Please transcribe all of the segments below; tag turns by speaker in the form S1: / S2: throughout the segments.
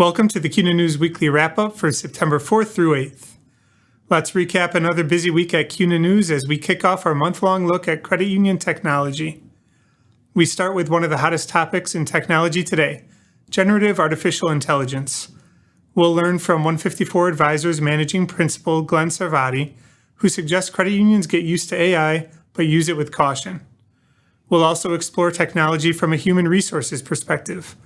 S1: Welcome to the CUNA News Weekly Wrap-Up for September 4th through 8th. Let's recap another busy week at CUNA News as we kick off our month-long look at credit union technology. We start with one of the hottest topics in technology today, generative artificial intelligence. We'll learn from 154 Advisors Managing Principal Glen Sarvady, who suggests credit unions get used to AI, but use it with caution. We'll also explore technology from a human resources perspective.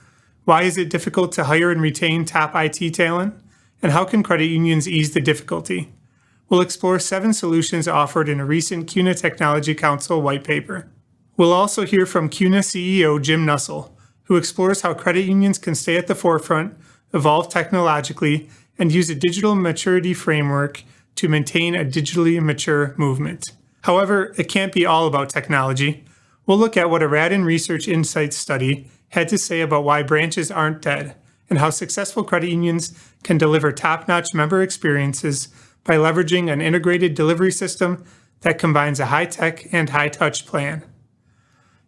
S1: Why is it difficult to hire and retain top IT talent? And how can credit unions ease the difficulty? We'll explore 7 solutions offered in a recent CUNA Technology Council white paper. We'll also hear from CUNA CEO Jim Nussle, who explores how credit unions can stay at the forefront, evolve technologically, and use a digital maturity framework to maintain a digitally mature movement. However, it can't be all about technology. We'll look at what a Raddon Research Insights study had to say about why branches aren't dead, and how successful credit unions can deliver top-notch member experiences by leveraging an integrated delivery system that combines a high-tech and high-touch plan.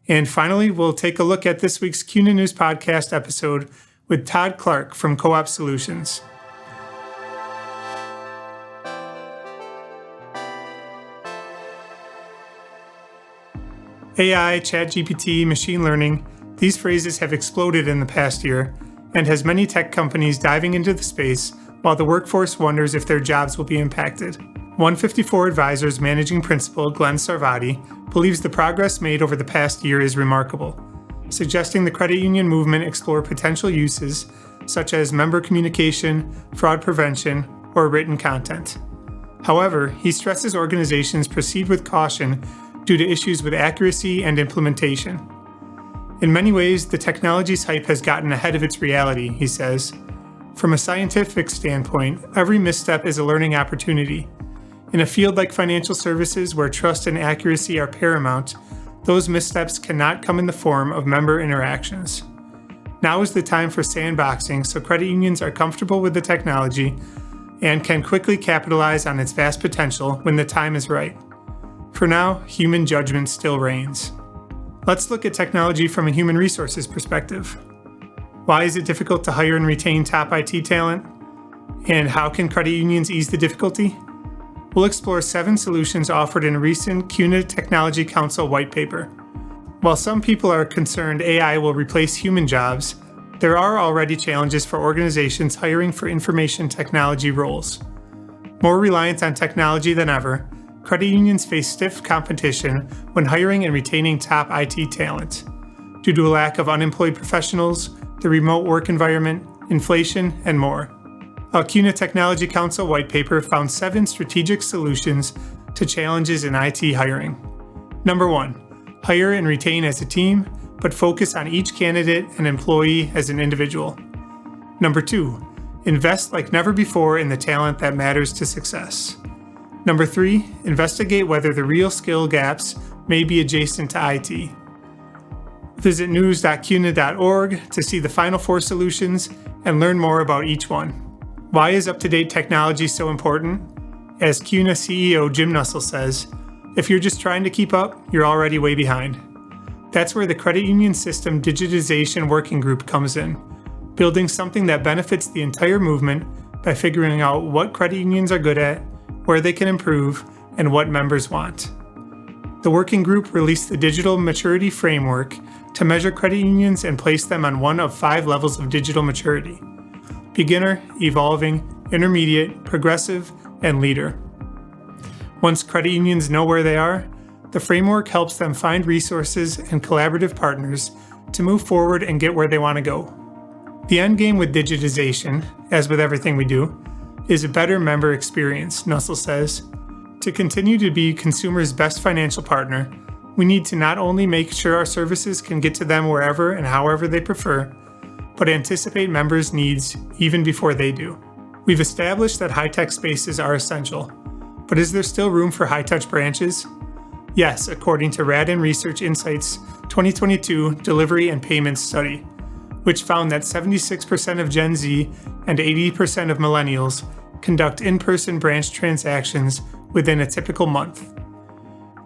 S1: And finally, we'll take a look at this week's CUNA News Podcast episode with Todd Clark from Co-op Solutions. AI, ChatGPT, machine learning, these phrases have exploded in the past year and has many tech companies diving into the space while the workforce wonders if their jobs will be impacted. 154 Advisors Managing Principal Glen Sarvady believes the progress made over the past year is remarkable, suggesting the credit union movement explore potential uses such as member communication, fraud prevention, or written content. However, he stresses organizations proceed with caution due to issues with accuracy and implementation. In many ways, the technology's hype has gotten ahead of its reality, he says. From a scientific standpoint, every misstep is a learning opportunity. In a field like financial services where trust and accuracy are paramount, those missteps cannot come in the form of member interactions. Now is the time for sandboxing so credit unions are comfortable with the technology and can quickly capitalize on its vast potential when the time is right. For now, human judgment still reigns. Let's look at technology from a human resources perspective. Why is it difficult to hire and retain top IT talent? And how can credit unions ease the difficulty? We'll explore 7 solutions offered in a recent CUNA Technology Council white paper. While some people are concerned AI will replace human jobs, there are already challenges for organizations hiring for information technology roles. More reliant on technology than ever, credit unions face stiff competition when hiring and retaining top IT talent, due to a lack of unemployed professionals, the remote work environment, inflation, and more. A CUNA Technology Council white paper found 7 strategic solutions to challenges in IT hiring. Number 1, hire and retain as a team, but focus on each candidate and employee as an individual. Number 2, invest like never before in the talent that matters to success. Number 3, investigate whether the real skill gaps may be adjacent to IT. Visit news.cuna.org to see the final 4 solutions and learn more about each one. Why is up-to-date technology so important? As CUNA CEO Jim Nussle says, if you're just trying to keep up, you're already way behind. That's where the Credit Union System Digitization Working Group comes in, building something that benefits the entire movement by figuring out what credit unions are good at, where they can improve, and what members want. The working group released the Digital Maturity Framework to measure credit unions and place them on one of 5 levels of digital maturity: beginner, evolving, intermediate, progressive, and leader. Once credit unions know where they are, the framework helps them find resources and collaborative partners to move forward and get where they want to go. The end game with digitization, as with everything we do, is a better member experience, Nussle says. To continue to be consumers' best financial partner, we need to not only make sure our services can get to them wherever and however they prefer, but anticipate members' needs even before they do. We've established that high-tech spaces are essential, but is there still room for high-touch branches? Yes, according to Raddon Research Insights 2022 Delivery and Payments Study, which found that 76% of Gen Z and 80% of millennials conduct in-person branch transactions within a typical month.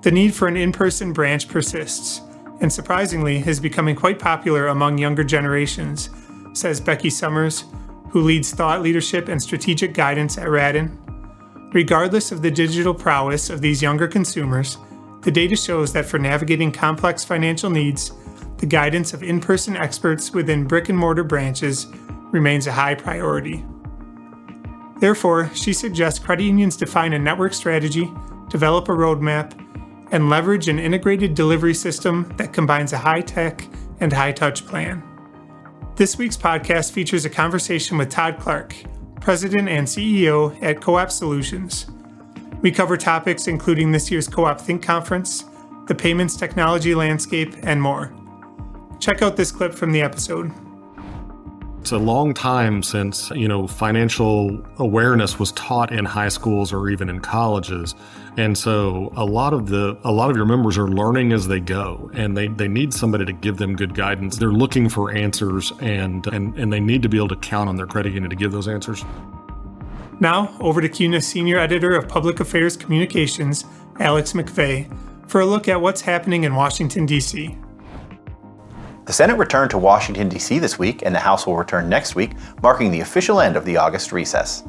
S1: The need for an in-person branch persists, and surprisingly is becoming quite popular among younger generations, says Becky Summers, who leads thought leadership and strategic guidance at Raddon. Regardless of the digital prowess of these younger consumers, the data shows that for navigating complex financial needs, the guidance of in-person experts within brick-and-mortar branches remains a high priority. Therefore, she suggests credit unions define a network strategy, develop a roadmap, and leverage an integrated delivery system that combines a high-tech and high-touch plan. This week's podcast features a conversation with Todd Clark, President and CEO at Co-op Solutions. We cover topics including this year's Co-op Think Conference, the payments technology landscape, and more. Check out this clip from the episode.
S2: It's a long time since, financial awareness was taught in high schools or even in colleges. And so a lot of your members are learning as they go, and they need somebody to give them good guidance. They're looking for answers, and they need to be able to count on their credit union to give those answers.
S1: Now, over to CUNA Senior Editor of Public Affairs Communications, Alex McVeigh, for a look at what's happening in Washington, D.C.
S3: The Senate returned to Washington, D.C. this week, and the House will return next week, marking the official end of the August recess.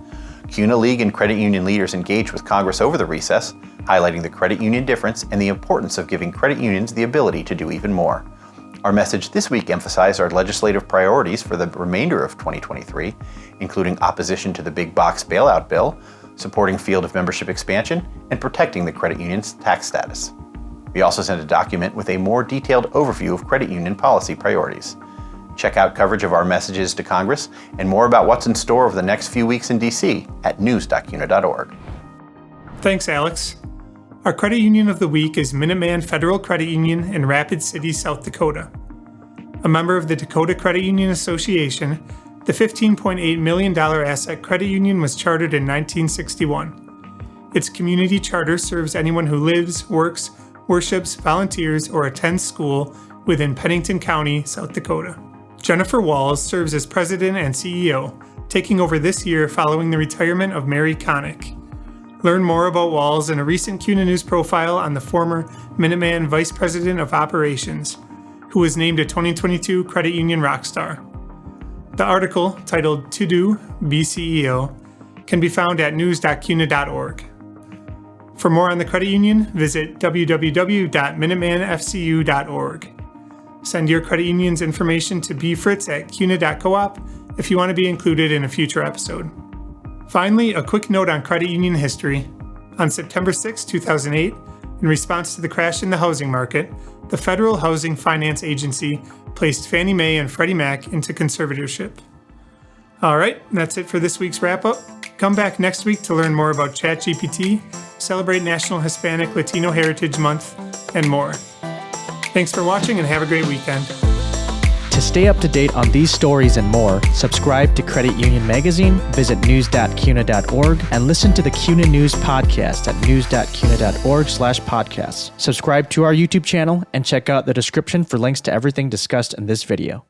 S3: CUNA League and credit union leaders engaged with Congress over the recess, highlighting the credit union difference and the importance of giving credit unions the ability to do even more. Our message this week emphasized our legislative priorities for the remainder of 2023, including opposition to the big box bailout bill, supporting field of membership expansion, and protecting the credit union's tax status. We also sent a document with a more detailed overview of credit union policy priorities. Check out coverage of our messages to Congress and more about what's in store over the next few weeks in D.C. at news.cuna.org.
S1: Thanks, Alex. Our credit union of the week is Minuteman Federal Credit Union in Rapid City, South Dakota. A member of the Dakota Credit Union Association, the $15.8 million asset credit union was chartered in 1961. Its community charter serves anyone who lives, works, worships, volunteers, or attends school within Pennington County, South Dakota. Jennifer Walls serves as president and CEO, taking over this year following the retirement of Mary Connick. Learn more about Walls in a recent CUNA News profile on the former Minuteman Vice President of Operations, who was named a 2022 Credit Union Rockstar. The article, titled To Do, Be CEO, can be found at news.cuna.org. For more on the credit union, visit www.minutemanfcu.org. Send your credit union's information to bfritz@cuna.coop if you want to be included in a future episode. Finally, a quick note on credit union history. On September 6, 2008, in response to the crash in the housing market, the Federal Housing Finance Agency placed Fannie Mae and Freddie Mac into conservatorship. All right, that's it for this week's wrap-up. Come back next week to learn more about ChatGPT, celebrate National Hispanic Latino Heritage Month, and more. Thanks for watching and have a great weekend.
S4: To stay up to date on these stories and more, subscribe to Credit Union Magazine, visit news.cuna.org, and listen to the CUNA News Podcast at news.cuna.org/podcasts. Subscribe to our YouTube channel and check out the description for links to everything discussed in this video.